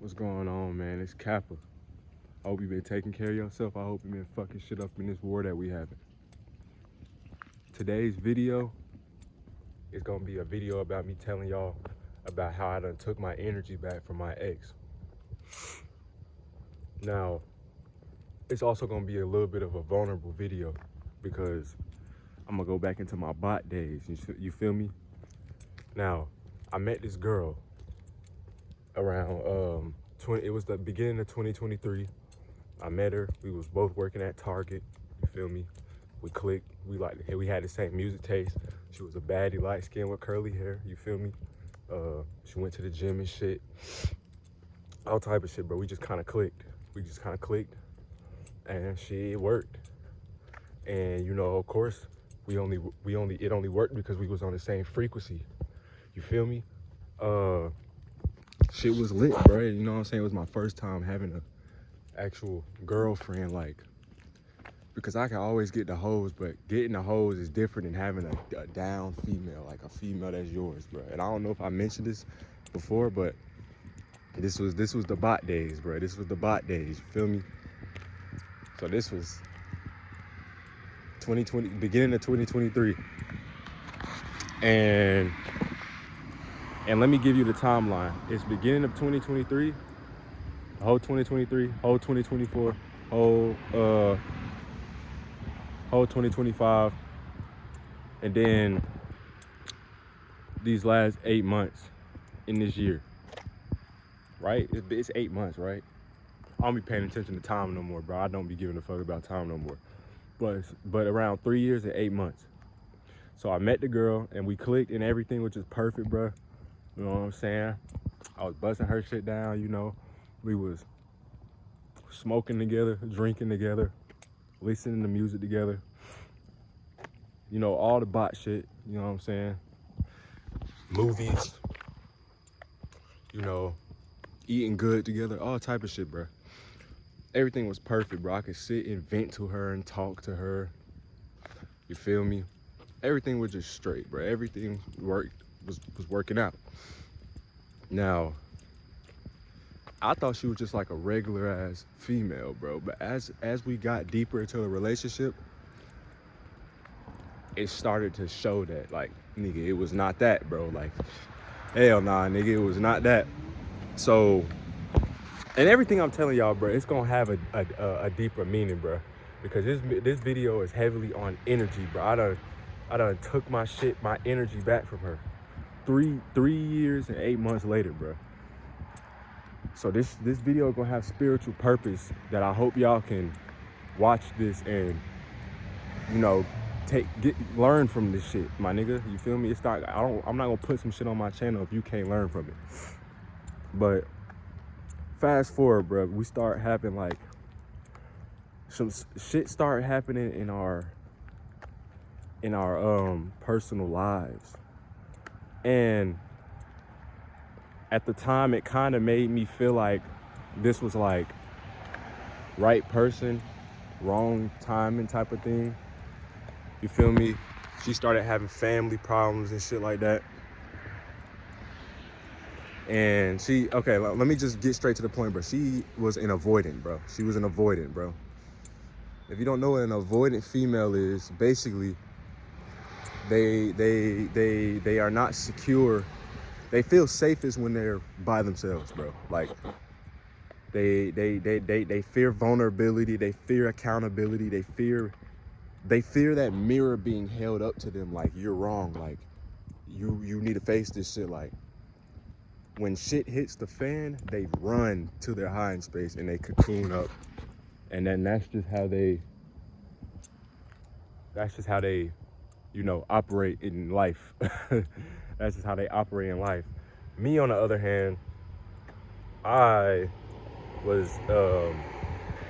What's going on, man? It's Kappa. I hope you've been taking care of yourself. I hope you've been fucking shit up in this war that we having. Today's video is gonna be a video about me telling y'all about how I done took my energy back from my ex. Now, it's also gonna be a little bit of a vulnerable video because I'm gonna go back into my bot days. You feel me? Now, I met this girl around it was the beginning of 2023. I met her. We was both working at Target. You feel me? We clicked. We had the same music taste. She was a baddie, light skin with curly hair. You feel me? She went to the gym and shit. All type of shit, bro. We just kind of clicked. And it worked. And you know, of course, it only worked because we was on the same frequency. You feel me? Shit was lit, bro. You know what I'm saying? It was my first time having an actual girlfriend, like, because I can always get the hoes, but getting the hoes is different than having a down female, like a female that's yours, bro. And I don't know if I mentioned this before, but this was the bot days, bro. This was the bot days, you feel me? So this was 2020, beginning of 2023. And let me give you the timeline. It's beginning of 2023, whole 2023, whole 2024, whole 2025, and then these last 8 months in this year, right? It's 8 months, right? I don't be paying attention to time no more, bro. I don't be giving a fuck about time no more. But around 3 years and 8 months. So I met the girl and we clicked and everything, which is perfect, bro. You know what I'm saying? I was busting her shit down, you know. We was smoking together, drinking together, listening to music together. You know, all the bot shit, you know what I'm saying? Movies, you know, eating good together, all type of shit, bro. Everything was perfect, bro. I could sit and vent to her and talk to her. You feel me? Everything was just straight, bro. Everything was working out. Now, I thought she was just like a regular ass female, bro. But as we got deeper into the relationship, it started to show that, like, nigga, it was not that, bro. Like, hell nah, nigga, it was not that. So, and everything I'm telling y'all, bro, it's gonna have a deeper meaning, bro. Because this video is heavily on energy, bro. I done took my energy back from her. 3 years and 8 months later, bro. So this video gonna have spiritual purpose that I hope y'all can watch this and, you know, learn from this shit, my nigga. You feel me? I'm not gonna put some shit on my channel if you can't learn from it. But fast forward, bro, we start having like some shit start happening in our personal lives. And at the time, it kind of made me feel like this was like right person, wrong timing type of thing. You feel me? She started having family problems and shit like that. And okay, let me just get straight to the point, bro. She was an avoidant, bro. If you don't know what an avoidant female is, basically, they are not secure. They feel safest when they're by themselves, bro. Like, they fear vulnerability, they fear accountability, they fear that mirror being held up to them like you're wrong, like you need to face this shit. Like, when shit hits the fan, they run to their hiding space and they cocoon up. And then that's just how they you know, operate in life. That's just how they operate in life. Me, on the other hand, I was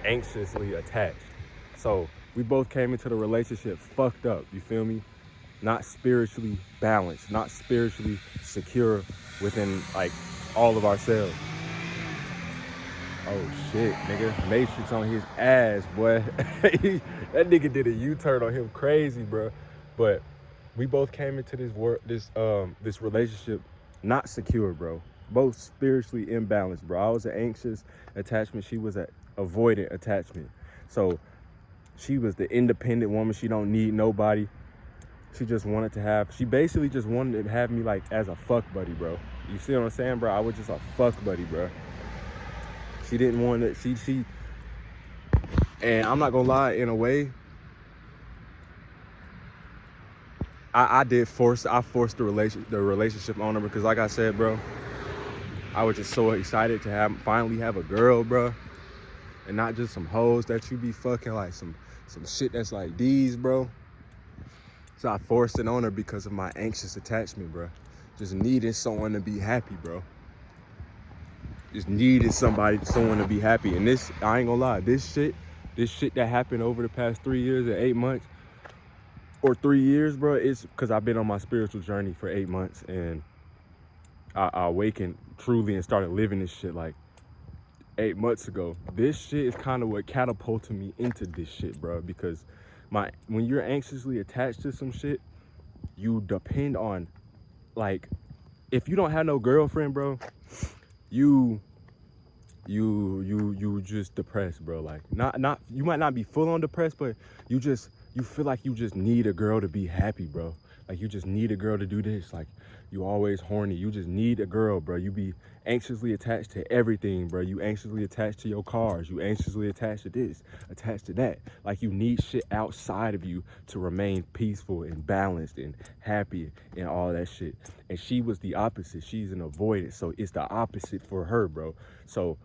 anxiously attached. So we both came into the relationship fucked up, you feel me? Not spiritually balanced, not spiritually secure within, like, all of ourselves. Oh shit, nigga. Matrix on his ass, boy. That nigga did a U-turn on him crazy, bro. But we both came into this relationship not secure, bro. both spiritually imbalanced, bro. I was an anxious attachment. She was an avoidant attachment. So she was the independent woman. She don't need nobody. She just wanted to have, she basically just wanted to have me like as a fuck buddy, bro. You see what I'm saying, bro? I was just a fuck buddy, bro. She didn't want to, and I'm not gonna lie, in a way, I forced the relationship on her because like I said, bro, I was just so excited to finally have a girl, bro. And not just some hoes that you be fucking, like some shit that's like these, bro. So I forced it on her because of my anxious attachment, bro. Just needed someone to be happy, bro. Just needed someone to be happy. And this, I ain't gonna lie, this shit that happened over the past 3 years and 8 months, or 3 years, bro, it's because I've been on my spiritual journey for 8 months, and I awakened truly and started living this shit like 8 months ago. This shit is kind of what catapulted me into this shit, bro, because when you're anxiously attached to some shit, you depend on, like, if you don't have no girlfriend, bro, you just depressed, bro. Like, not you might not be full on depressed, but you feel like you just need a girl to be happy, bro. Like, you just need a girl to do this. Like, you always horny. You just need a girl, bro. You be anxiously attached to everything, bro. You anxiously attached to your cars. You anxiously attached to this, attached to that. Like, you need shit outside of you to remain peaceful and balanced and happy and all that shit. And she was the opposite. She's an avoidant, so it's the opposite for her, bro. So,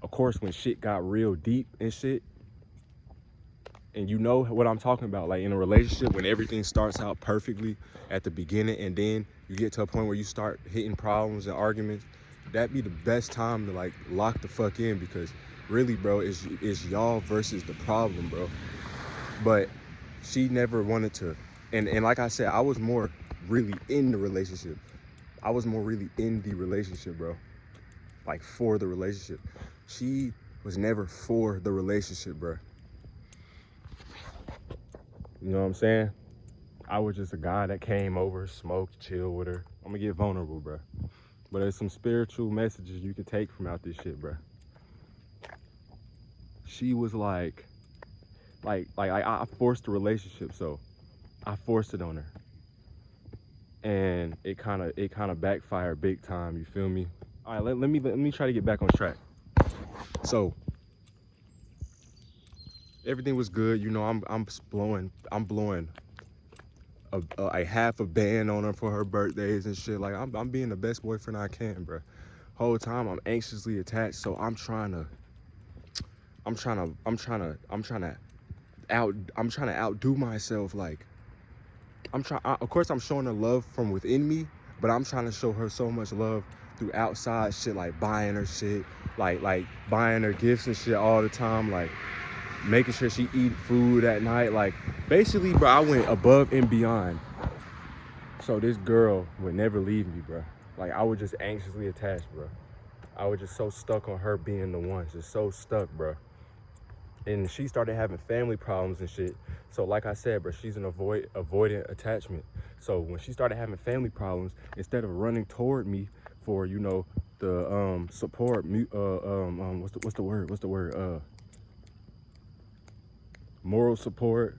of course, when shit got real deep and shit, and you know what I'm talking about, like in a relationship, when everything starts out perfectly at the beginning and then you get to a point where you start hitting problems and arguments, that'd be the best time to like lock the fuck in, because really, bro, it's y'all versus the problem, bro. But she never wanted to, and like I said, I was more really in the relationship. I was more really in the relationship, bro. Like, for the relationship. She was never for the relationship, bro. You know what I'm saying? I was just a guy that came over, smoked, chill with her. I'm gonna get vulnerable, bro. But there's some spiritual messages you can take from out this shit, bro. She was like I forced the relationship, so I forced it on her. And it kind of backfired big time, you feel me? All right, let me try to get back on track. So everything was good, you know. I'm blowing a half a band on her for her birthdays and shit. Like, I'm being the best boyfriend I can, bro. Whole time I'm anxiously attached, so I'm trying to outdo myself. Like, of course I'm showing her love from within me, but I'm trying to show her so much love through outside shit, like buying her shit, like buying her gifts and shit all the time, like making sure she eat food at night. Like, basically, bro, I went above and beyond so this girl would never leave me, bro. Like, I was just anxiously attached, bro. I was just so stuck on her being the one, just so stuck, bro. And she started having family problems and shit. So like I said, bro, she's an avoidant attachment. So when she started having family problems, instead of running toward me for, you know, the support, what's the word? Moral support,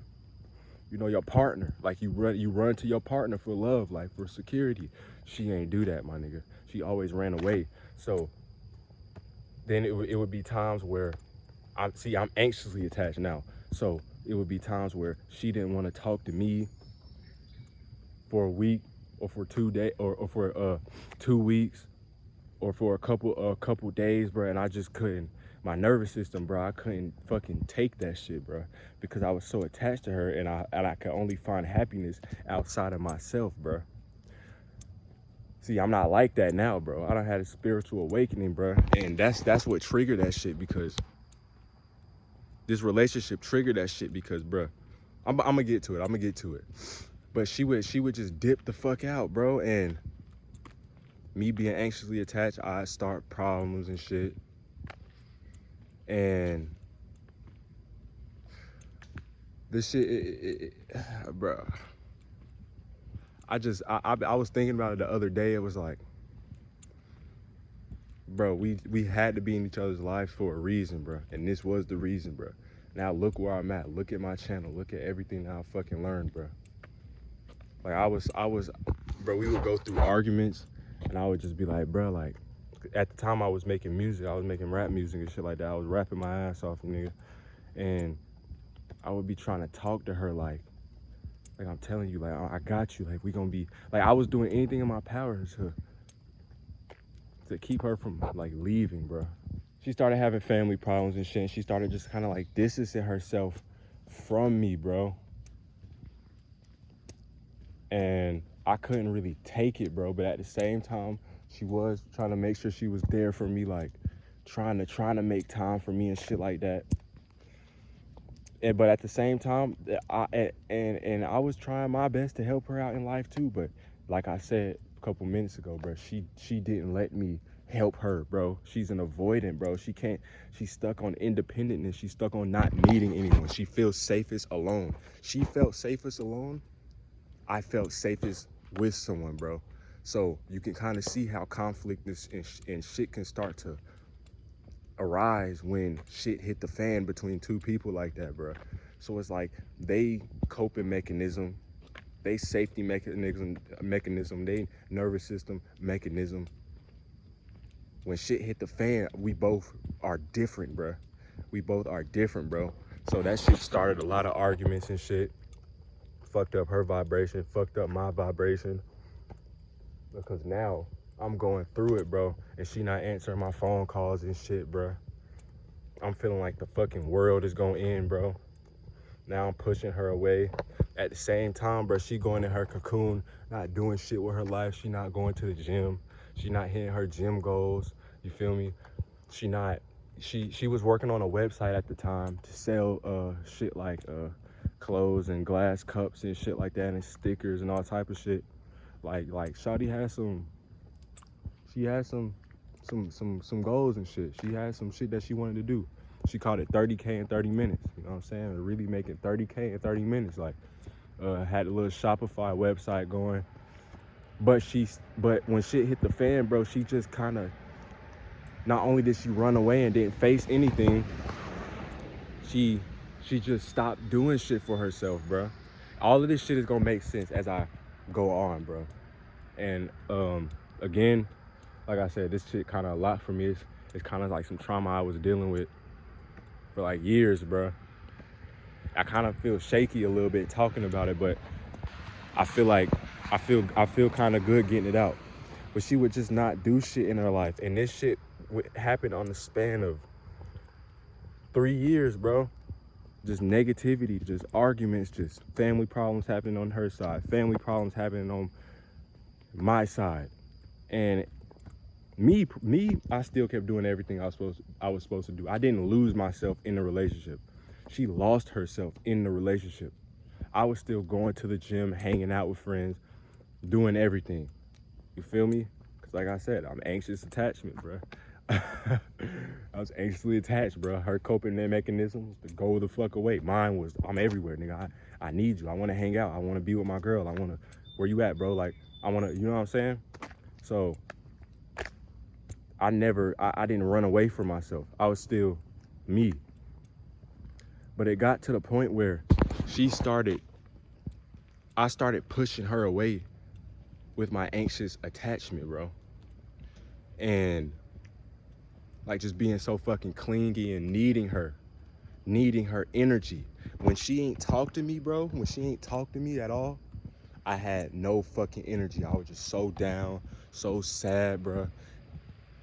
you know, your partner. Like, you run to your partner for love, like for security. She ain't do that, my nigga. She always ran away. So then it would be times where I'm anxiously attached now. So it would be times where she didn't want to talk to me for a week, or for 2 days, or for 2 weeks, or for a couple days, bro. And I just couldn't. My nervous system, bro, I couldn't fucking take that shit, bro, because I was so attached to her, and I could only find happiness outside of myself, bro. See, I'm not like that now, bro. I done had a spiritual awakening, bro, and that's what triggered that shit, because this relationship triggered that shit, because, bro, I'm gonna get to it. But she would just dip the fuck out, bro, and me being anxiously attached, I'd start problems and shit. And this shit, bro, I was thinking about it the other day. It was like, bro, we had to be in each other's lives for a reason, bro. And this was the reason, bro. Now look where I'm at. Look at my channel. Look at everything that I fucking learned, bro. Like I was, bro, we would go through arguments and I would just be like, bro, like, at the time I was making music. I was making rap music and shit like that. I was rapping my ass off, nigga. And I would be trying to talk to her like I'm telling you, like, I got you. Like, we gonna be, like, I was doing anything in my power to keep her from, like, leaving, bro. She started having family problems and shit. And she started just kind of, like, distancing herself from me, bro. And I couldn't really take it, bro. But at the same time, she was trying to make sure she was there for me, like, trying to make time for me and shit like that. But at the same time, I was trying my best to help her out in life too. But like I said a couple minutes ago, bro, she didn't let me help her, bro. She's an avoidant, bro. She's stuck on independentness. She's stuck on not needing anyone. She feels safest alone. She felt safest alone. I felt safest with someone, bro. So you can kind of see how conflict and shit can start to arise when shit hit the fan between two people like that, bro. So it's like they coping mechanism, they safety mechanism, they nervous system mechanism. When shit hit the fan, we both are different, bro. We both are different, bro. So that shit started a lot of arguments and shit. Fucked up her vibration, fucked up my vibration. Because now I'm going through it, bro, and she not answering my phone calls and shit, bro. I'm feeling like the fucking world is gonna end, bro. Now I'm pushing her away. At the same time, bro, she going in her cocoon, not doing shit with her life. She not going to the gym. She not hitting her gym goals. You feel me? She was working on a website at the time to sell shit like clothes and glass cups and shit like that and stickers and all type of shit. Like Shawty has she had some goals and shit. She had some shit that she wanted to do. She called it 30K in 30 minutes. You know what I'm saying? Really making 30K in 30 minutes. Like, had a little Shopify website going. But when shit hit the fan, bro, she just kind of, not only did she run away and didn't face anything, she just stopped doing shit for herself, bro. All of this shit is gonna make sense as I go on, bro. And again, like I said, this shit kind of a lot for me. It's kind of like some trauma I was dealing with for like years, bro. I kind of feel shaky a little bit talking about it, but I feel kind of good getting it out. But she would just not do shit in her life, and this shit would happen on the span of 3 years, bro. Just negativity, just arguments, just family problems happening on her side, family problems happening on my side. And me, I still kept doing everything I was supposed to do. I didn't lose myself in the relationship. She lost herself in the relationship. I was still going to the gym, hanging out with friends, doing everything. You feel me? Because like I said, I'm anxious attachment, bro. I was anxiously attached, bro. Her coping mechanism was to go the fuck away. Mine was, I'm everywhere, nigga. I need you. I want to hang out. I want to be with my girl. Where you at, bro? Like, I want to, you know what I'm saying? So I didn't run away from myself. I was still me. But it got to the point where I started pushing her away with my anxious attachment, bro. And like just being so fucking clingy and needing her energy. When she ain't talk to me, bro, when she ain't talk to me at all, I had no fucking energy. I was just so down, so sad, bro.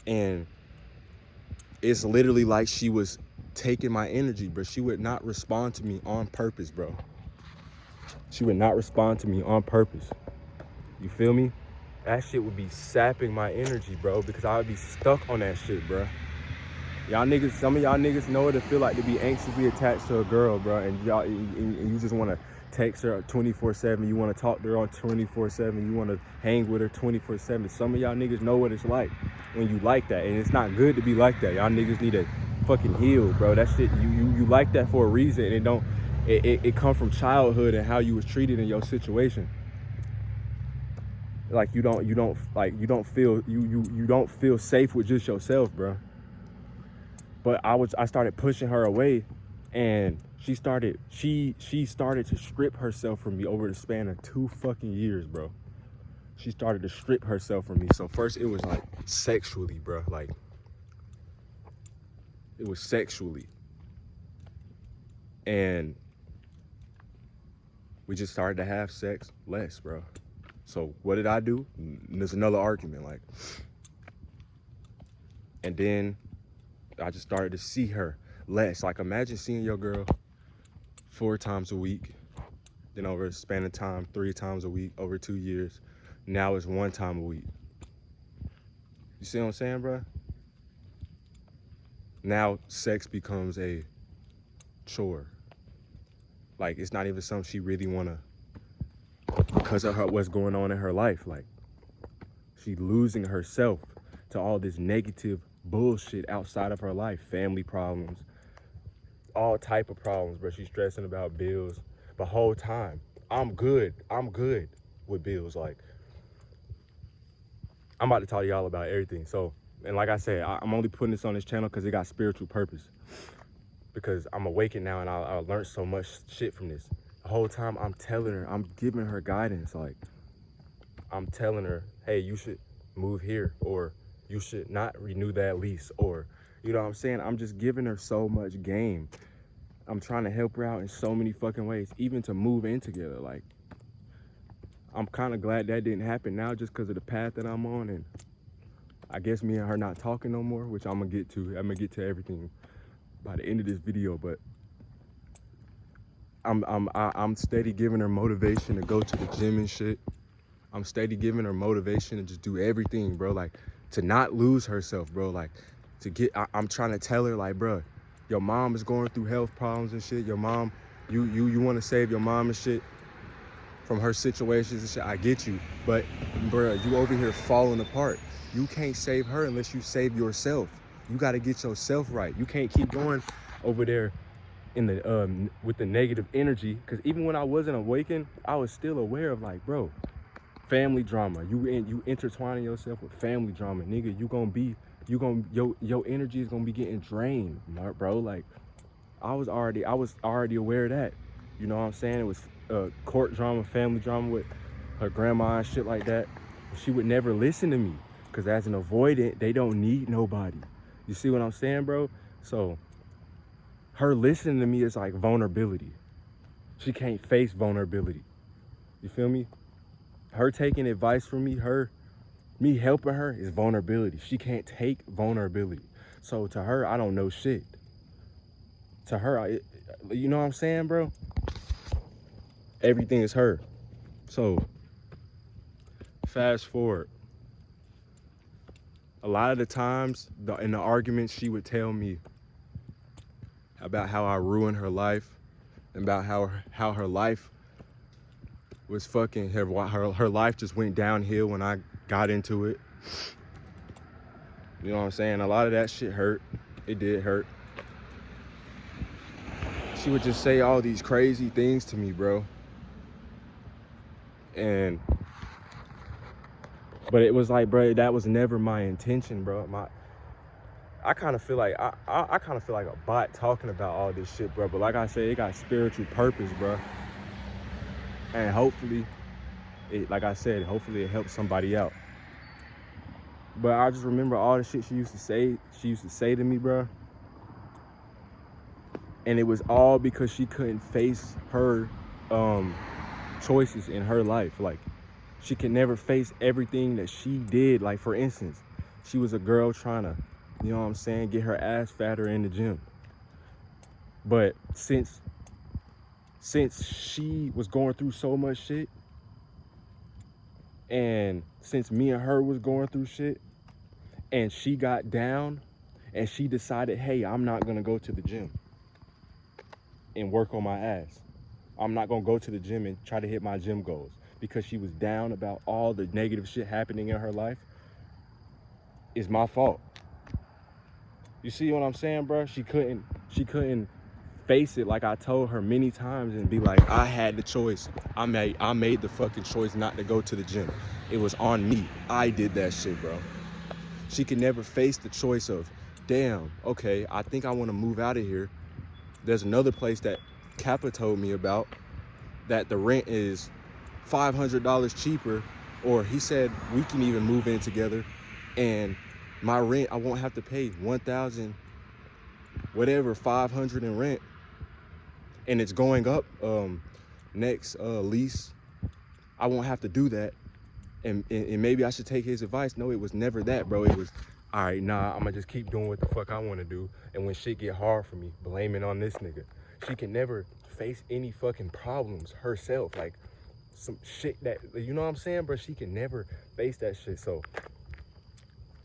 And it's literally like she was taking my energy, bro. She would not respond to me on purpose, bro. She would not respond to me on purpose. You feel me? That shit would be sapping my energy, bro, because I would be stuck on that shit, bro. Y'all niggas, some of y'all niggas know what it feel like to be anxiously attached to a girl, bro, and you just want to text her 24/7. You want to talk to her on 24/7. You want to hang with her 24/7. Some of y'all niggas know what it's like when you like that, and it's not good to be like that. Y'all niggas need to fucking heal, bro. That shit, you like that for a reason, and it come from childhood and how you was treated in your situation. Like you don't feel safe with just yourself, bro. But I started pushing her away, and she started to strip herself from me over the span of 2 fucking years, bro. She started to strip herself from me. So first it was like sexually, bro. Like it was sexually. And we just started to have sex less, bro. So what did I do? There's another argument, like. And then I just started to see her less. Like imagine seeing your girl 4 times a week, then over a span of time, 3 times a week, over 2 years. Now it's 1 time a week. You see what I'm saying, bro? Now sex becomes a chore. Like it's not even something she really wanna, because of what's going on in her life. Like she's losing herself to all this negative bullshit outside of her life. Family problems, all type of problems, bro. She's stressing about bills the whole time. I'm good with bills. Like I'm about to talk to y'all about everything. So, and like I said, I'm only putting this on this channel because it got spiritual purpose. Because I'm awakened now, and I learned so much shit from this. The whole time I'm telling her, I'm giving her guidance. Like I'm telling her, hey, you should move here, or you should not renew that lease, or you know what I'm saying? I'm just giving her so much game. I'm trying to help her out in so many fucking ways, even to move in together. Like I'm kind of glad that didn't happen now, just because of the path that I'm on, and I guess me and her not talking no more, which I'm gonna get to. I'm gonna get to everything by the end of this video. But I'm steady giving her motivation to go to the gym and shit. I'm steady giving her motivation to just do everything, bro. Like to not lose herself, bro. Like to get, I'm trying to tell her, like, bro, your mom is going through health problems and shit. Your mom, you want to save your mom and shit from her situations and shit. I get you, but bro, you over here falling apart. You can't save her unless you save yourself. You got to get yourself right. You can't keep going over there in the with the negative energy, because even when I wasn't awakened, I was still aware of, like, bro, family drama. You intertwining yourself with family drama, nigga. Your energy is gonna be getting drained, bro. Like I was already aware of that. You know what I'm saying? It was court drama, family drama with her grandma and shit like that. She would never listen to me, because as an avoidant, they don't need nobody. You see what I'm saying, bro? So her listening to me is like vulnerability. She can't face vulnerability. You feel me? Her taking advice from me, me helping her is vulnerability. She can't take vulnerability. So to her, I don't know shit. To her, you know what I'm saying, bro? Everything is her. So fast forward. A lot of the times in the arguments, she would tell me about how I ruined her life, and about how her life was fucking, her life just went downhill when I got into it. You know what I'm saying? A lot of that shit hurt. It did hurt. She would just say all these crazy things to me, bro. But it was like, bro, that was never my intention, bro. I kind of feel like I kind of feel like a bot talking about all this shit, bro. But like I said, it got spiritual purpose, bro. And hopefully, hopefully it helps somebody out. But I just remember all the shit she used to say to me, bro. And it was all because she couldn't face her choices in her life. Like, she could never face everything that she did. Like, for instance, she was a girl trying to, you know what I'm saying, get her ass fatter in the gym. But since she was going through so much shit, and since me and her was going through shit, and she got down and she decided, hey, I'm not gonna go to the gym and work on my ass. I'm not gonna go to the gym and try to hit my gym goals, because she was down about all the negative shit happening in her life. It's my fault. You see what I'm saying, bro? She couldn't face it like I told her many times and be like, I had the choice. I made the fucking choice not to go to the gym. It was on me. I did that shit, bro. She can never face the choice of, damn, okay, I think I want to move out of here. There's another place that Kappa told me about that the rent is $500 cheaper, or he said we can even move in together and my rent, I won't have to pay 1,000 whatever 500 in rent, and it's going up next lease. I won't have to do that, and maybe I should take his advice. No, it was never that, bro. It was, all right, nah, I'm gonna just keep doing what the fuck I want to do, and when shit get hard for me, blame it on this nigga. She can never face any fucking problems herself, like some shit that, you know what I'm saying, bro? She can never face that shit. So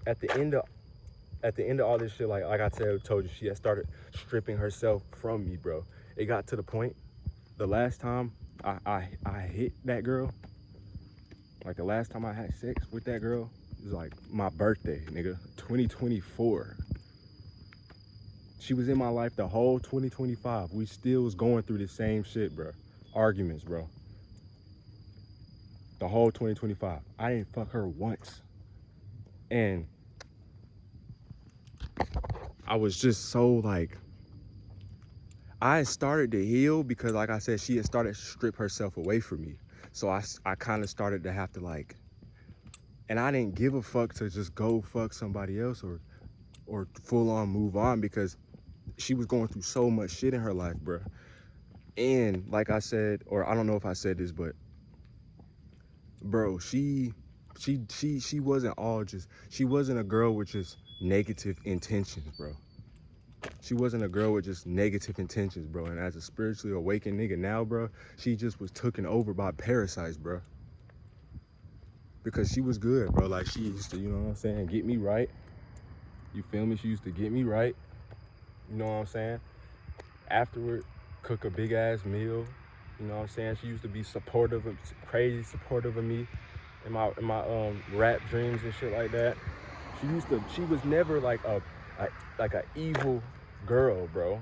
at the end of all this shit, like I told you, she had started stripping herself from me, bro. It got to the point, the last time I hit that girl, like the last time I had sex with that girl, it was like my birthday, nigga, 2024. She was in my life the whole 2025. We still was going through the same shit, bro. Arguments, bro. The whole 2025. I didn't fuck her once. And I was just so like, I had started to heal because, like I said, she had started to strip herself away from me. So I kind of started to have to like, and I didn't give a fuck to just go fuck somebody else or full on move on, because she was going through so much shit in her life, bro. And like I said, or I don't know if I said this, but bro, she wasn't all just, she wasn't a girl with just negative intentions, bro. She wasn't a girl with just negative intentions, bro. And as a spiritually awakened nigga now, bro, she just was taken over by parasites, bro. Because she was good, bro. Like, she used to, you know what I'm saying, get me right. You feel me? She used to get me right. You know what I'm saying? Afterward, cook a big ass meal. You know what I'm saying? She used to be supportive, crazy supportive of me in my rap dreams and shit like that. She was never like a evil girl, bro.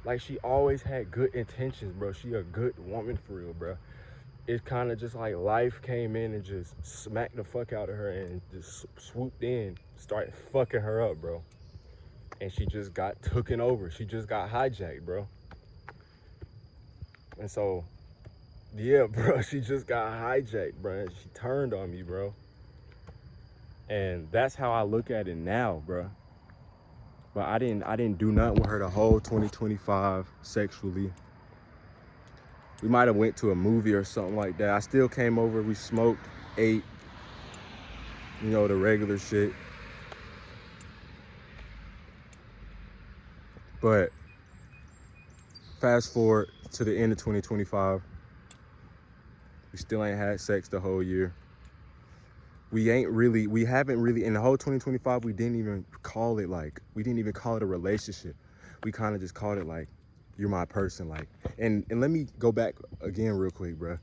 Like, she always had good intentions, bro. She a good woman for real, bro. It's kind of just like life came in and just smacked the fuck out of her and just swooped in, started fucking her up, bro. And she just got taken over. She just got hijacked, bro. And so, yeah, bro, she just got hijacked, bro. She turned on me, bro. And that's how I look at it now, bro. But I didn't do nothing with her the whole 2025 sexually. We might have went to a movie or something like that. I still came over, we smoked, ate, you know, the regular shit. But fast forward to the end of 2025, we still ain't had sex the whole year. We haven't really, in the whole 2025, we didn't even call it a relationship. We kind of just called it like, you're my person, like. And let me go back again real quick, bro.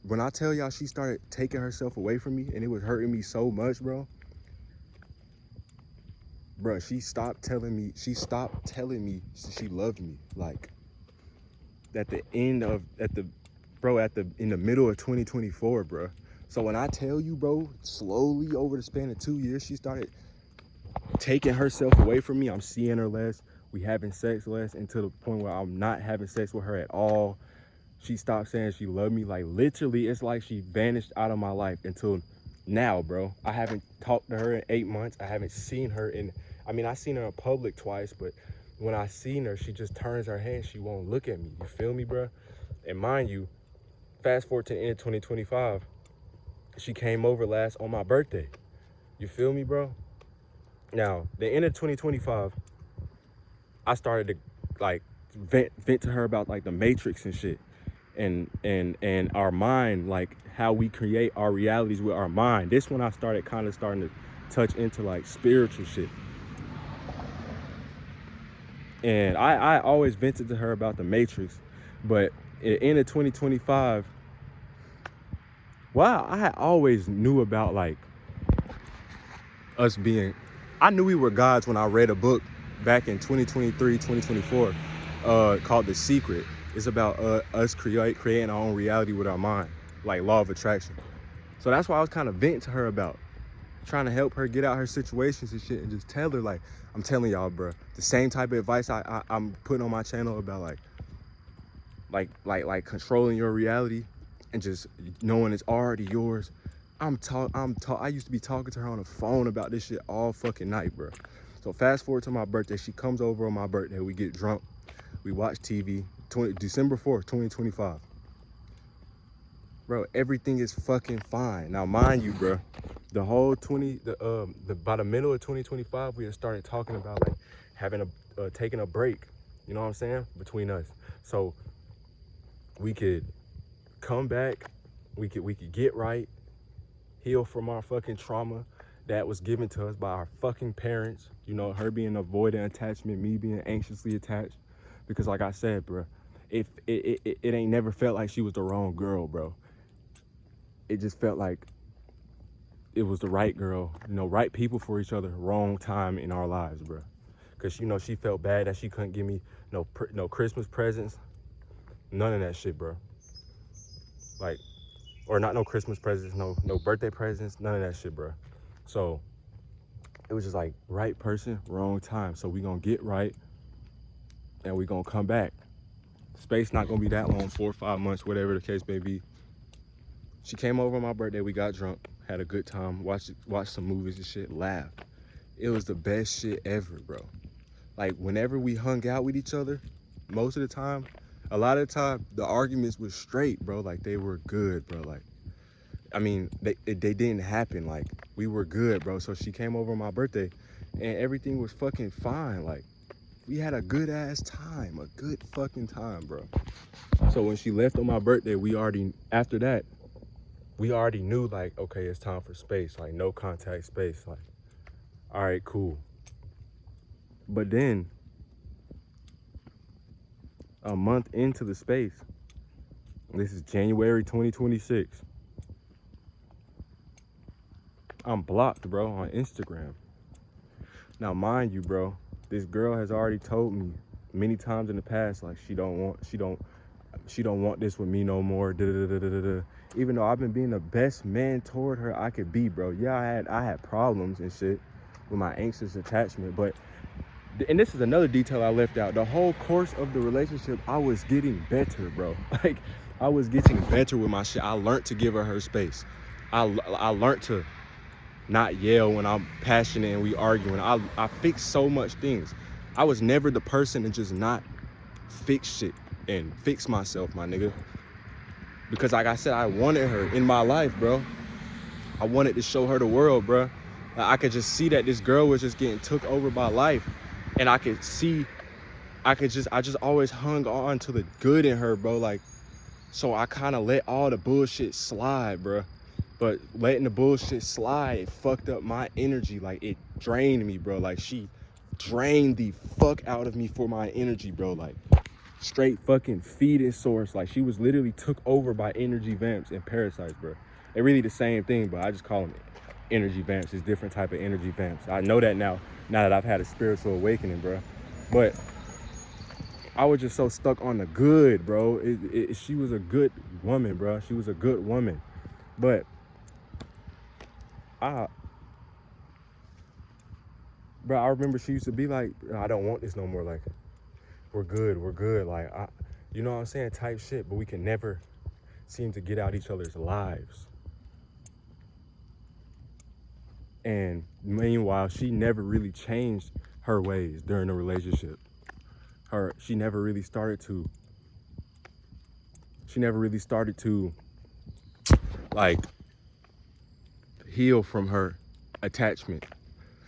When I tell y'all she started taking herself away from me and it was hurting me so much, bro. Bro, she stopped telling me she loved me. Like, in the middle of 2024, bro. So when I tell you, bro, slowly over the span of 2 years, she started taking herself away from me. I'm seeing her less. We having sex less, and to the point where I'm not having sex with her at all. She stopped saying she loved me. Like, literally, it's like she vanished out of my life until now, bro. I haven't talked to her in 8 months. I haven't seen her I seen her in public twice, but when I seen her, she just turns her head. She won't look at me. You feel me, bro? And mind you, fast forward to the end of 2025, she came over last on my birthday. You feel me, bro? Now, the end of 2025, I started to like vent to her about like the Matrix and shit, and our mind, like how we create our realities with our mind. This one I started to touch into like spiritual shit. And I always vented to her about the Matrix, but at the end of 2025, wow, I had always knew about like us being, I knew we were gods when I read a book back in 2023, 2024. called The Secret. It's about us creating our own reality with our mind, like law of attraction. So that's why I was kind of venting to her about trying to help her get out her situations and shit, and just tell her, like, I'm telling y'all, bro, the same type of advice I'm putting on my channel about like controlling your reality and just knowing it's already yours. I used to be talking to her on the phone about this shit all fucking night, bro. So fast forward to my birthday. She comes over on my birthday. We get drunk. We watch TV. December 4th, 2025. Bro, everything is fucking fine. Now, mind you, bro, by the middle of 2025, we had started talking about like having taking a break. You know what I'm saying? Between us, so we could come back. We could get right, heal from our fucking trauma that was given to us by our fucking parents. You know, her being avoidant attachment, me being anxiously attached. Because like I said, bro, it ain't never felt like she was the wrong girl, bro. It just felt like it was the right girl, you know, right people for each other, wrong time in our lives, bro. Because, you know, she felt bad that she couldn't give me no Christmas presents, none of that shit, bro. Like, or not no Christmas presents, no birthday presents, none of that shit, bro. So it was just like right person, wrong time. So we gonna get right and we gonna come back. Space not gonna be that long, 4 or 5 months, whatever the case may be. She came over on my birthday, we got drunk, had a good time, watched some movies and shit, laughed. It was the best shit ever, bro. Like, whenever we hung out with each other, most of the time, a lot of the time, the arguments were straight, bro. Like, they were good, bro. Like, I mean, they didn't happen. Like, we were good, bro. So she came over on my birthday, and everything was fucking fine. Like, we had a good ass time, a good fucking time, bro. So when she left on my birthday, after that, we already knew, like, okay, it's time for space, like no contact space. Like, all right, cool. But then a month into the space, this is January 2026, I'm blocked, bro, on Instagram. Now, mind you, bro, this girl has already told me many times in the past, like, she don't want this with me no more, even though I've been being the best man toward her I could be, bro. Yeah, I had problems and shit with my anxious attachment, but, and this is another detail I left out, the whole course of the relationship, I was getting better, bro. Like, I was getting better with my shit. I learned to give her space. I learned to not yell when I'm passionate and we arguing. I fixed so much things. I was never the person to just not fix shit and fix myself, my nigga. Because like I said, I wanted her in my life, bro. I wanted to show her the world, bro. Like, I could just see that this girl was just getting took over by life. And I just always hung on to the good in her, bro. Like, so I kind of let all the bullshit slide, bro. But letting the bullshit slide, it fucked up my energy. Like, it drained me, bro. Like, she drained the fuck out of me for my energy, bro. Like, straight fucking feeding source. Like, she was literally took over by energy vamps and parasites, bro. They're really the same thing, but I just call them energy vamps. It's different type of energy vamps. I know that now that I've had a spiritual awakening, bro. But I was just so stuck on the good, bro. She was a good woman, bro. She was a good woman. But I remember she used to be like, I don't want this no more. Like, we're good. Like, you know what I'm saying? Type shit, but we can never seem to get out each other's lives. And meanwhile, she never really changed her ways during the relationship. She never really started to like heal from her attachment.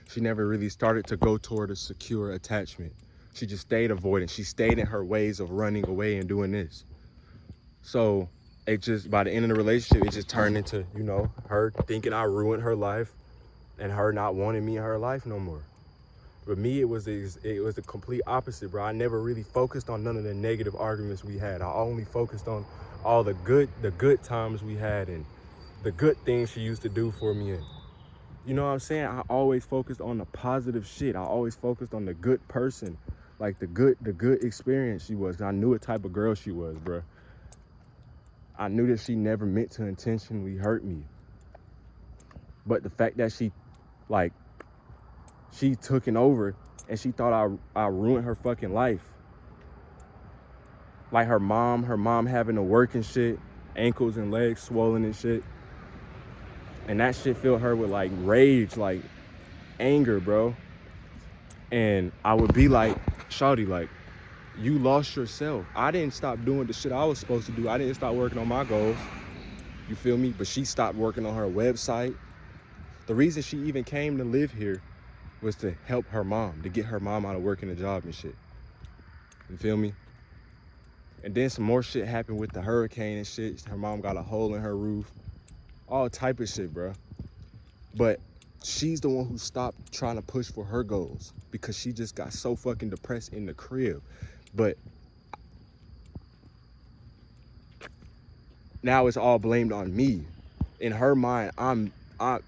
She never really started to go toward a secure attachment. She just stayed avoidant. She stayed in her ways of running away and doing this. So it just, by the end of the relationship, it just turned into, you know, her thinking I ruined her life and her not wanting me in her life no more. But me, it was the complete opposite, bro. I never really focused on none of the negative arguments we had. I only focused on all the good times we had and the good things she used to do for me. And you know what I'm saying? I always focused on the positive shit. I always focused on the good person Like the good experience she was. I knew what type of girl she was, bro. I knew that she never meant to intentionally hurt me. But the fact that she took it over and she thought I ruined her fucking life. Like her mom having to work and shit, ankles and legs swollen and shit. And that shit filled her with like rage, like anger, bro. And I would be like, shawty, like, you lost yourself. I didn't stop doing the shit I was supposed to do. I didn't stop working on my goals. You feel me? But she stopped working on her website. The reason she even came to live here was to help her mom, to get her mom out of working a job and shit. You feel me? And then some more shit happened with the hurricane and shit. Her mom got a hole in her roof. All type of shit, bro. But she's the one who stopped trying to push for her goals because she just got so fucking depressed in the crib. But now it's all blamed on me. In her mind,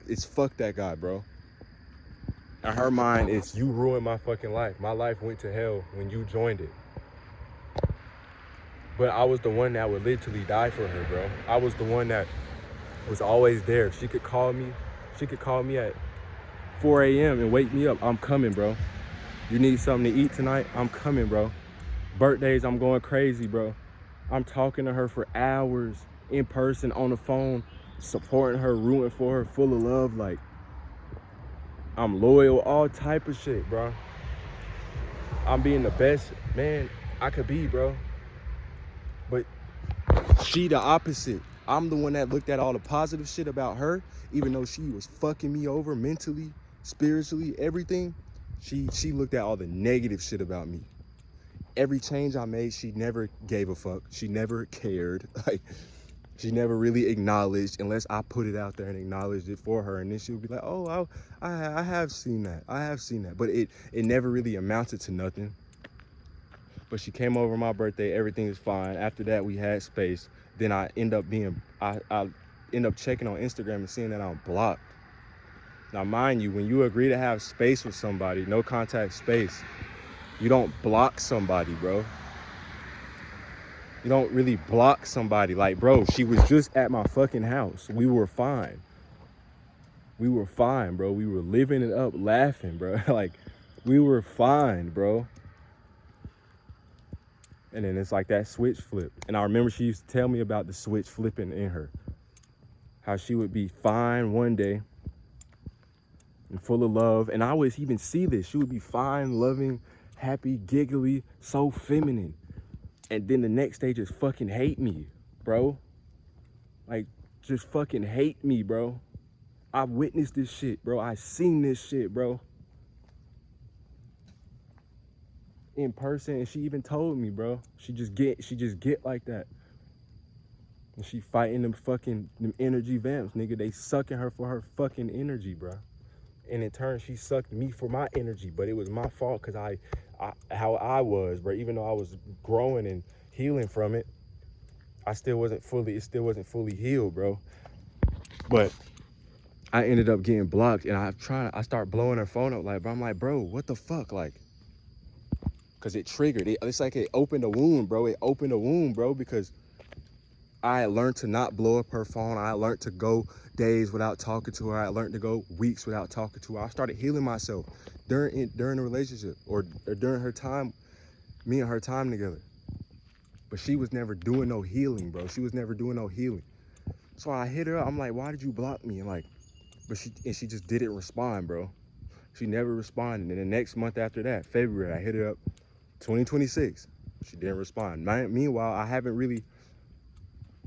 it's fuck that guy, bro. In her mind, it's you ruined my fucking life. My life went to hell when you joined it. But I was the one that would literally die for her, bro. I was the one that was always there. She could call me at 4 a.m. and wake me up. I'm coming, bro. You need something to eat tonight? I'm coming, bro. Birthdays, I'm going crazy, bro. I'm talking to her for hours in person, on the phone, supporting her, rooting for her, full of love. Like, I'm loyal, all type of shit, bro. I'm being the best man I could be, bro. But she the opposite. I'm the one that looked at all the positive shit about her, even though she was fucking me over mentally, spiritually, everything. She looked at all the negative shit about me. Every change I made, she never gave a fuck. She never cared. Like, she never really acknowledged unless I put it out there and acknowledged it for her. And then she would be like, oh, I have seen that. I have seen that. But it never really amounted to nothing. But she came over my birthday. Everything is fine. After that, we had space. Then I end up checking on Instagram and seeing that I'm blocked. Now, mind you, when you agree to have space with somebody, no contact space, you don't block somebody, bro. You don't really block somebody. Like, bro, she was just at my fucking house. We were fine. We were fine, bro. We were living it up, laughing, bro. Like, we were fine, bro. And then it's like that switch flip. And I remember she used to tell me about the switch flipping in her. How she would be fine one day and full of love. And I always even see this. She would be fine, loving, happy, giggly, so feminine. And then the next day just fucking hate me, bro. Like, just fucking hate me, bro. I've witnessed this shit, bro. I seen this shit, bro. In person, and she even told me, bro. She just get like that. And she fighting them energy vamps, nigga. They sucking her for her fucking energy, bro. And in turn, she sucked me for my energy, but it was my fault because how I was, bro. Even though I was growing and healing from it, it still wasn't fully healed, bro. But I ended up getting blocked, and I start blowing her phone up, like, bro. I'm like, bro, what the fuck, like. Because it triggered. It's like it opened a wound, bro. It opened a wound, bro, because I had learned to not blow up her phone. I learned to go days without talking to her. I learned to go weeks without talking to her. I started healing myself during the relationship or during her time, me and her time together. But she was never doing no healing, bro. She was never doing no healing. So I hit her up. I'm like, why did you block me? And she just didn't respond, bro. She never responded. And the next month after that, February, I hit her up. 2026, she didn't respond. Meanwhile,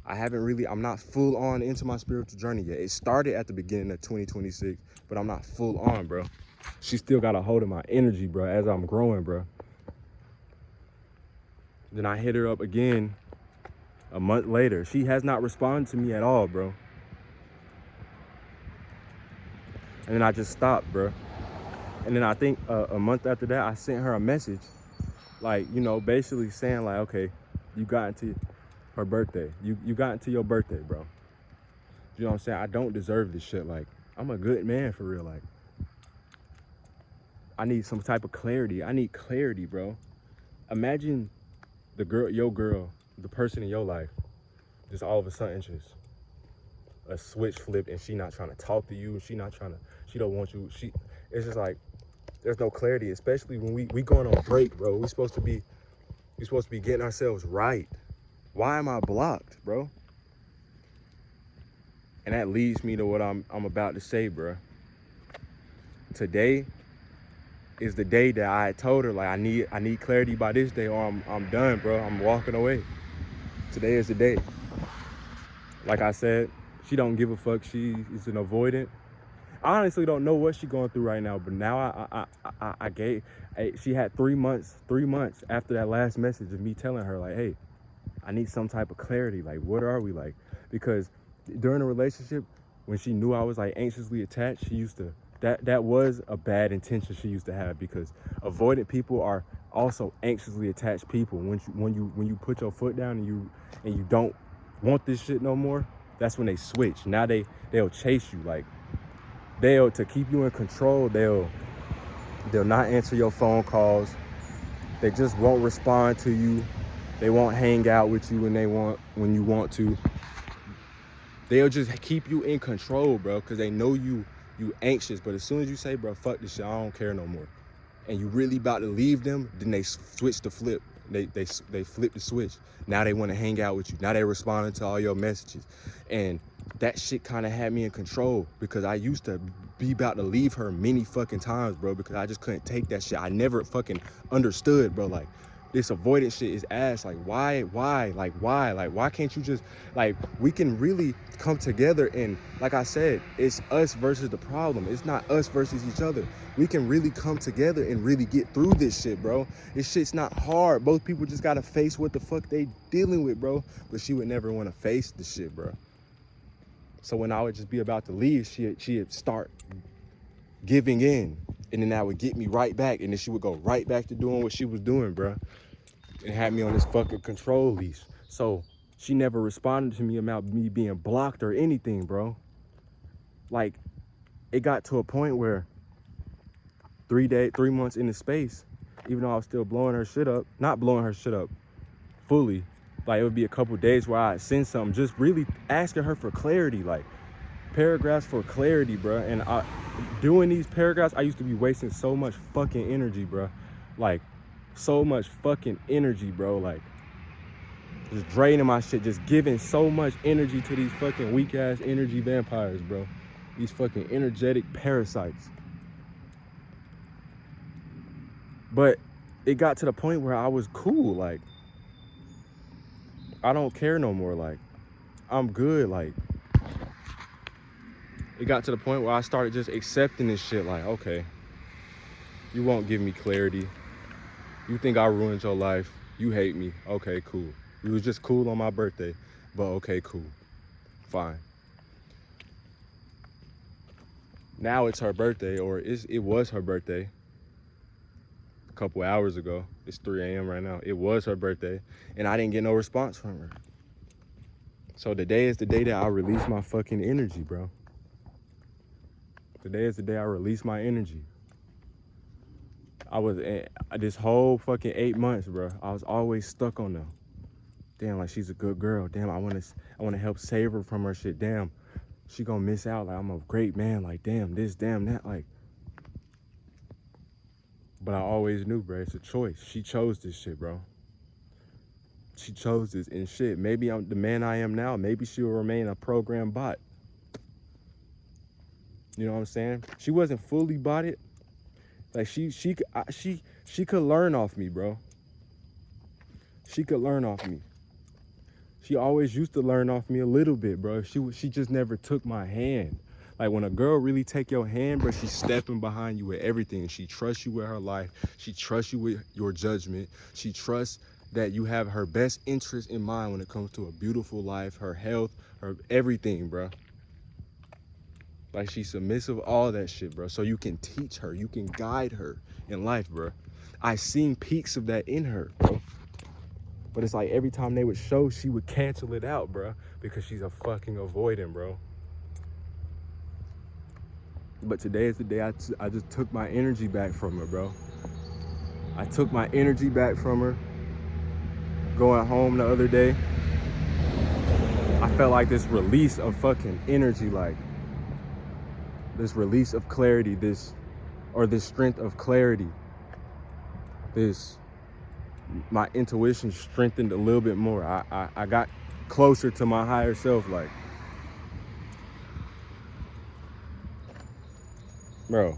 I'm not full on into my spiritual journey yet. It started at the beginning of 2026, but I'm not full on, bro. She still got a hold of my energy, bro, as I'm growing, bro. Then I hit her up again a month later. She has not responded to me at all, bro. And then I just stopped, bro. And then I think a month after that, I sent her a message. Like, you know, basically saying like, okay, you got into her birthday. You got into your birthday, bro. You know what I'm saying? I don't deserve this shit. Like, I'm a good man for real. Like, I need some type of clarity. I need clarity, bro. Imagine your girl, the person in your life, just all of a sudden just a switch flipped and she not trying to talk to you, she don't want you, it's just like, there's no clarity, especially when we going on break, bro. We supposed to be getting ourselves right. Why am I blocked, bro? And that leads me to what I'm about to say, bro. Today is the day that I told her, like, I need clarity by this day or I'm done, bro. I'm walking away. Today is the day. Like I said, she don't give a fuck. She is an avoidant. I honestly don't know what she's going through right now, but now she had 3 months after that last message of me telling her, like, hey, I need some type of clarity. Like, what are we like? Because during a relationship, when she knew I was like anxiously attached, she used to, that was a bad intention she used to have, because avoidant people are also anxiously attached people. When you put your foot down and you don't want this shit no more, that's when they switch. Now they'll chase you. Like, to keep you in control, they'll not answer your phone calls. They just won't respond to you. They won't hang out with you when you want to. They'll just keep you in control, bro, because they know you anxious. But as soon as you say, bro, fuck this shit, I don't care no more, and you really about to leave them, then they switch the flip. They flip the switch. Now they want to hang out with you. Now they responding to all your messages. And that shit kind of had me in control, because I used to be about to leave her many fucking times, bro, because I just couldn't take that shit. I never fucking understood, bro. Like, this avoidance shit is ass. Like, why? Like, why? Like, why can't you just, like, we can really come together, and like I said, it's us versus the problem. It's not us versus each other. We can really come together and really get through this shit, bro. This shit's not hard. Both people just gotta face what the fuck they dealing with, bro. But she would never want to face the shit, bro. So when I would just be about to leave, she'd start giving in, and then that would get me right back, and then she would go right back to doing what she was doing, bro, and had me on this fucking control leash. So she never responded to me about me being blocked or anything, bro. Like, it got to a point where 3 months into space, even though I was still blowing her shit up, not blowing her shit up fully, like, it would be a couple days where I'd send something, just really asking her for clarity, like paragraphs for clarity, bro. And doing these paragraphs, I used to be wasting so much fucking energy, bro. Like, so much fucking energy, bro. Like, just draining my shit, just giving so much energy to these fucking weak ass energy vampires, bro. These fucking energetic parasites. But it got to the point where I was cool. Like, I don't care no more. Like, I'm good. Like, it got to the point where I started just accepting this shit. Like, okay, you won't give me clarity. You think I ruined your life. You hate me. Okay, cool. We was just cool on my birthday, but okay, cool. Fine. Now it's her birthday, or it was her birthday a couple hours ago. It's 3 a.m. right now. It was her birthday, and I didn't get no response from her. So today is the day that I release my fucking energy, bro. Today is the day I release my energy. I was, this whole fucking 8 months, bro, I was always stuck on them. Damn, like, she's a good girl. Damn, I want to help save her from her shit. Damn, she gonna miss out. Like, I'm a great man. Like, damn this, damn that. Like, but I always knew, bro, it's a choice. She chose this shit, bro. She chose this, and shit, maybe I'm the man I am now. Maybe she will remain a program bot. You know what I'm saying? She wasn't fully botted. Like, she could learn off me, bro. She could learn off me. She always used to learn off me a little bit, bro. She just never took my hand. Like, when a girl really take your hand, bro, she's stepping behind you with everything. She trusts you with her life. She trusts you with your judgment. She trusts that you have her best interest in mind when it comes to a beautiful life, her health, her everything, bro. Like, she's submissive, all that shit, bro. So you can teach her, you can guide her in life, bro. I seen peaks of that in her, bro. But it's like every time they would show, she would cancel it out, bro, because she's a fucking avoidant, bro. But today is the day I just took my energy back from her, bro. I took my energy back from her. Going home the other day, I felt like this release of fucking energy, like this release of clarity, this strength of clarity. My intuition strengthened a little bit more. I got closer to my higher self, like, bro,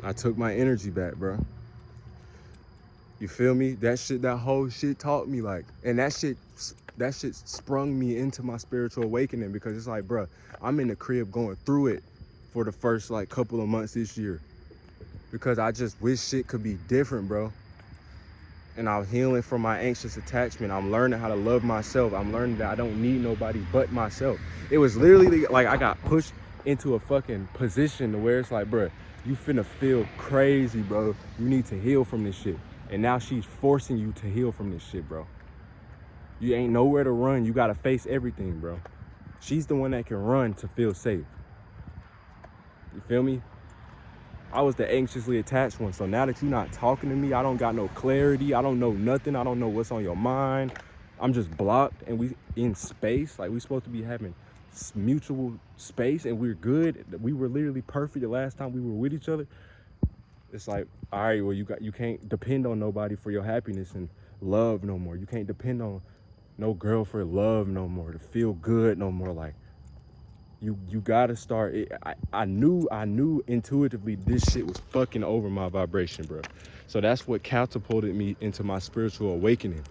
I took my energy back, bro. You feel me? That whole shit taught me, like, and that shit sprung me into my spiritual awakening, because it's like, bro, I'm in the crib going through it for the first like couple of months this year, because I just wish shit could be different, bro. And I'm healing from my anxious attachment. I'm learning how to love myself. I'm learning that I don't need nobody but myself. It was literally like I got pushed into a fucking position to where it's like, bro, you finna feel crazy, bro. You need to heal from this shit. And now she's forcing you to heal from this shit, bro. You ain't nowhere to run. You gotta face everything, bro. She's the one that can run to feel safe. You feel me? I was the anxiously attached one. So now that you're not talking to me, I don't got no clarity. I don't know nothing. I don't know what's on your mind. I'm just blocked, and we in space. Like, we supposed to be having mutual space, and we're good. We were literally perfect the last time we were with each other. It's like, all right, well, you can't depend on nobody for your happiness and love no more. You can't depend on no girl for love no more, to feel good no more. Like, you gotta start it. I knew intuitively this shit was fucking over my vibration, bro. So that's what catapulted me into my spiritual awakening,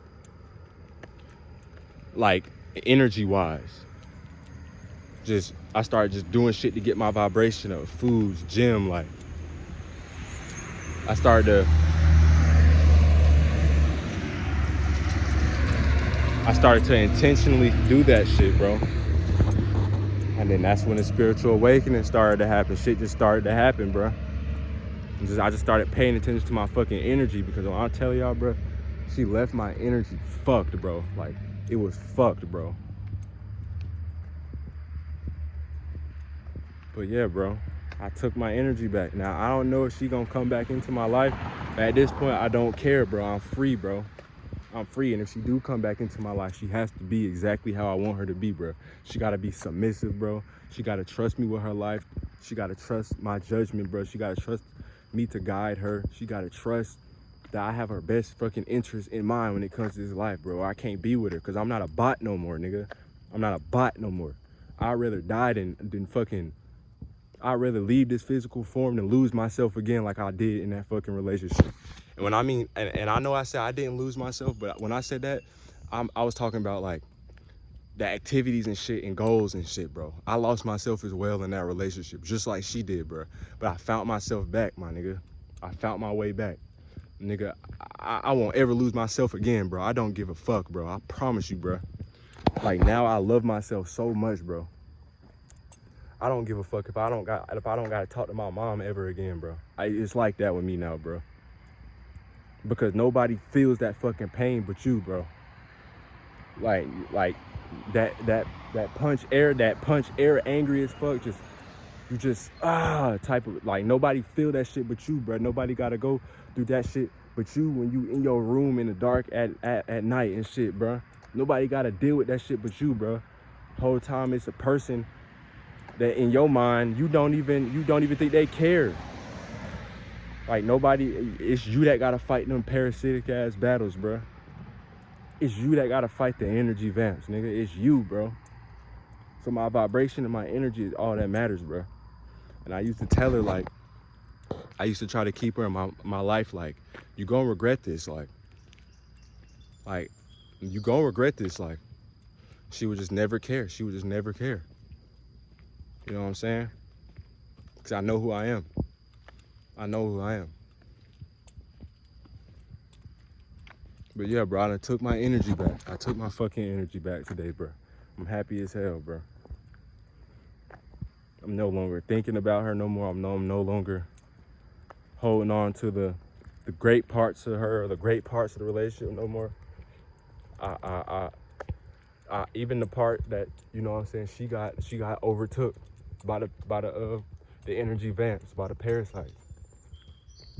like, energy wise. I started just doing shit to get my vibration up. Foods, gym, like, I started to intentionally do that shit, bro. And then that's when the spiritual awakening started to happen. Shit just started to happen, bro. I just started paying attention to my fucking energy, because when I tell y'all, bro, she left my energy fucked, bro. Like, it was fucked, bro. But yeah, bro, I took my energy back. Now, I don't know if she gonna come back into my life. At this point, I don't care, bro. I'm free, bro. I'm free, and if she do come back into my life, she has to be exactly how I want her to be, bro. She gotta be submissive, bro. She gotta trust me with her life. She gotta trust my judgment, bro. She gotta trust me to guide her. She gotta trust that I have her best fucking interest in mind when it comes to this life, bro. I can't be with her, because I'm not a bot no more, nigga. I'm not a bot no more. I'd rather die than fucking... I'd rather leave this physical form than lose myself again like I did in that fucking relationship. And when I mean, and I know I said I didn't lose myself, but when I said that, I was talking about, like, the activities and shit and goals and shit, bro. I lost myself as well in that relationship, just like she did, bro. But I found myself back, my nigga. I found my way back. Nigga, I won't ever lose myself again, bro. I don't give a fuck, bro. I promise you, bro. Like, now I love myself so much, bro. I don't give a fuck if I don't gotta talk to my mom ever again, bro. It's like that with me now, bro. Because nobody feels that fucking pain but you, bro. Like that punch air angry as fuck, type of, like, nobody feel that shit but you, bro. Nobody gotta go through that shit but you when you in your room in the dark at night and shit, bro. Nobody gotta deal with that shit but you, bro. Whole time it's a person that in your mind you don't even think they care. Like, nobody, it's you that gotta fight them parasitic ass battles, bro. It's you that gotta fight the energy vamps, nigga. It's you, bro. So my vibration and my energy is all that matters, bro. And I used to tell her, like, I used to try to keep her in my life, like, you gonna regret this, like, you gonna regret this, like. She would just never care. She would just never care. You know what I'm saying? Because I know who I am. I know who I am. But yeah, bro, I done took my energy back. I took my fucking energy back today, bro. I'm happy as hell, bro. I'm no longer thinking about her no more. I'm no longer holding on to the great parts of her or the great parts of the relationship no more. Even the part that, you know what I'm saying, she got overtook by the energy vamps, by the parasites.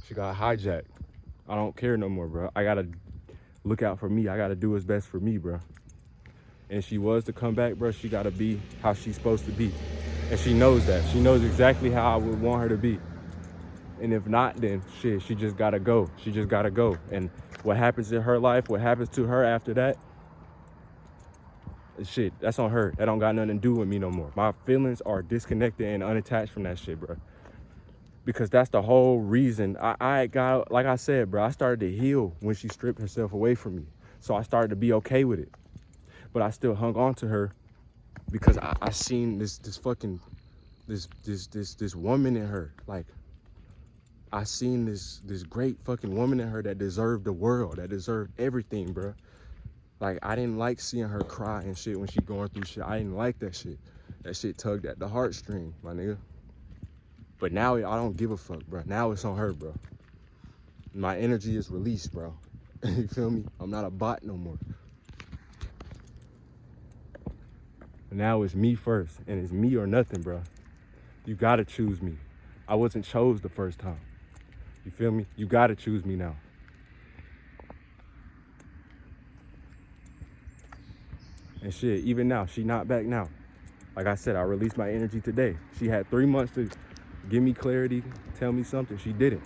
She got hijacked. I don't care no more, bro. I gotta look out for me. I gotta do what's best for me, bro. And if she was to come back, bro, she gotta be how she's supposed to be. And she knows that. She knows exactly how I would want her to be. And if not, then shit, she just gotta go. She just gotta go. And what happens in her life, what happens to her after that, shit, that's on her. That don't got nothing to do with me no more. My feelings are disconnected and unattached from that shit, bro. Because that's the whole reason I got, like I said, bro, I started to heal when she stripped herself away from me. So I started to be okay with it. But I still hung on to her because I seen this woman in her. Like, I seen this great fucking woman in her that deserved the world, that deserved everything, bro. Like, I didn't like seeing her cry and shit when she going through shit. I didn't like that shit. That shit tugged at the heartstring, my nigga. But now I don't give a fuck, bro. Now it's on her, bro. My energy is released, bro. You feel me? I'm not a bot no more. Now it's me first, and it's me or nothing, bro. You gotta choose me. I wasn't chose the first time. You feel me? You gotta choose me now. And shit, even now, she not back now. Like I said, I released my energy today. She had 3 months to give me clarity, tell me something. She didn't.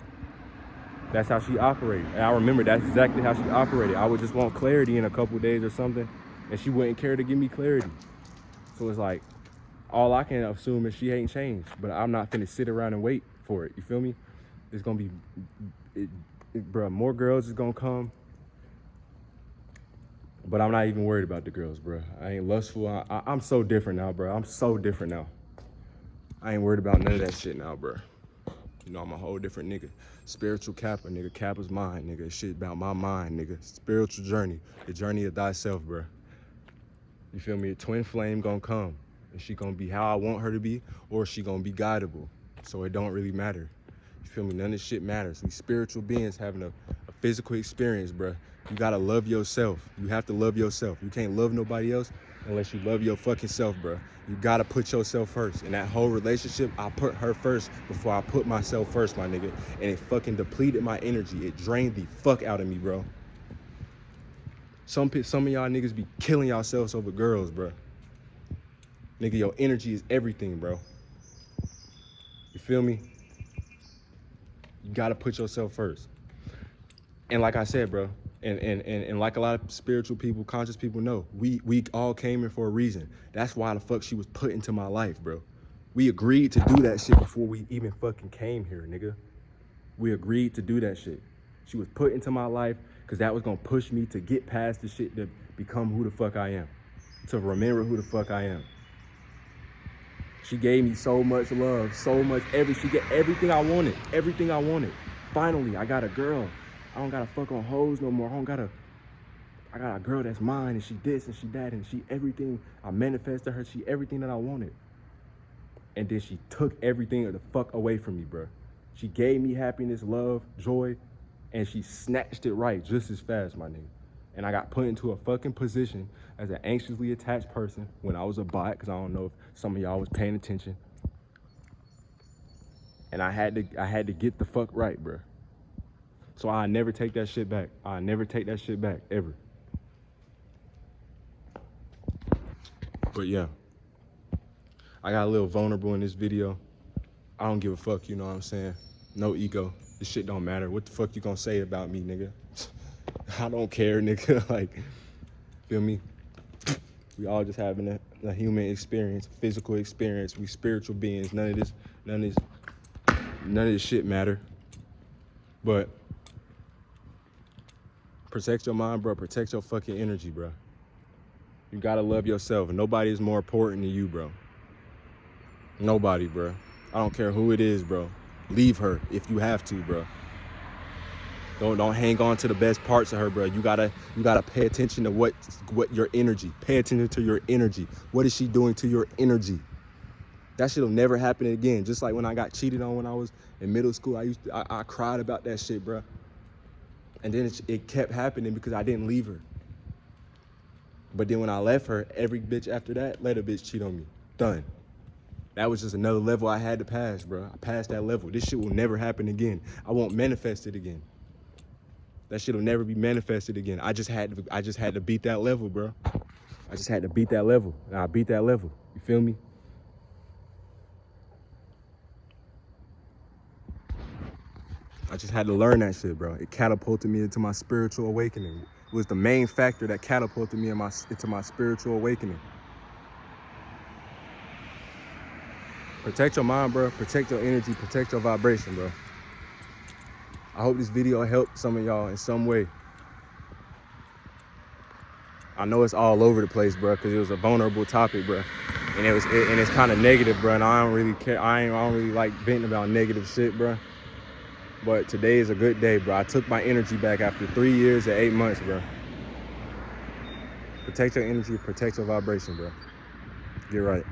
That's how she operated. And I remember that's exactly how she operated. I would just want clarity in a couple of days or something, and she wouldn't care to give me clarity. So it's like, all I can assume is she ain't changed, but I'm not finna sit around and wait for it. You feel me? It's gonna be, bro, more girls is gonna come, but I'm not even worried about the girls, bro. I ain't lustful. I'm so different now, bro. I'm so different now. I ain't worried about none of that shit now, bro. You know, I'm a whole different nigga. Spiritual Kappa, nigga. Kappa's mind, nigga. Shit about my mind, nigga. Spiritual journey. The journey of thyself, bro. You feel me? A twin flame gonna come. And she gonna be how I want her to be, or she gonna be guidable. So it don't really matter. You feel me? None of this shit matters. We spiritual beings having a physical experience, bro. You gotta love yourself. You have to love yourself. You can't love nobody else unless you love your fucking self, bro. You gotta put yourself first. In that whole relationship, I put her first before I put myself first, my nigga. And it fucking depleted my energy. It drained the fuck out of me, bro. Some of y'all niggas be killing yourselves over girls, bro. Nigga, your energy is everything, bro. You feel me? You gotta put yourself first. And like I said, bro, and like a lot of spiritual people, conscious people know, we all came in for a reason. That's why the fuck she was put into my life, bro. We agreed to do that shit before we even fucking came here, nigga. We agreed to do that shit. She was put into my life because that was gonna push me to get past the shit to become who the fuck I am. To remember who the fuck I am. She gave me so much love, so much, she get everything I wanted, everything I wanted. Finally, I got a girl. I don't gotta fuck on hoes no more. I got a girl that's mine, and she this and she that, and she everything. I manifested her, she everything that I wanted. And then she took everything the fuck away from me, bro. She gave me happiness, love, joy, and she snatched it right just as fast, my nigga. And I got put into a fucking position as an anxiously attached person when I was a bot, because I don't know if some of y'all was paying attention. And I had to get the fuck right, bro. So I never take that shit back. I never take that shit back, ever. But yeah, I got a little vulnerable in this video. I don't give a fuck, you know what I'm saying? No ego. This shit don't matter. What the fuck you gonna say about me, nigga? I don't care, nigga. Like, feel me? We all just having a human experience, a physical experience. We spiritual beings. None of this shit matter. But protect your mind, bro. Protect your fucking energy, bro. You gotta love yourself. Nobody is more important than you, bro. Nobody, bro. I don't care who it is, bro. Leave her if you have to, bro. Don't hang on to the best parts of her, bro. You gotta pay attention to what your energy. Pay attention to your energy. What is she doing to your energy? That shit'll never happen again. Just like when I got cheated on when I was in middle school, I cried about that shit, bro. And then it kept happening because I didn't leave her. But then when I left her, every bitch after that let a bitch cheat on me. Done. That was just another level I had to pass, bro. I passed that level. This shit will never happen again. I won't manifest it again. That shit will never be manifested again. I just had to beat that level, bro. I just had to beat that level. And I beat that level. You feel me? I just had to learn that shit, bro. It catapulted me into my spiritual awakening. It was the main factor that catapulted me into my spiritual awakening. Protect your mind, bro. Protect your energy. Protect your vibration, bro. I hope this video helped some of y'all in some way. I know it's all over the place, bro, because it was a vulnerable topic, bro. And it's kind of negative, bro. And I don't really care. I don't really like venting about negative shit, bro. But today is a good day, bro. I took my energy back after 3 years and 8 months, bro. Protect your energy, protect your vibration, bro. Get right.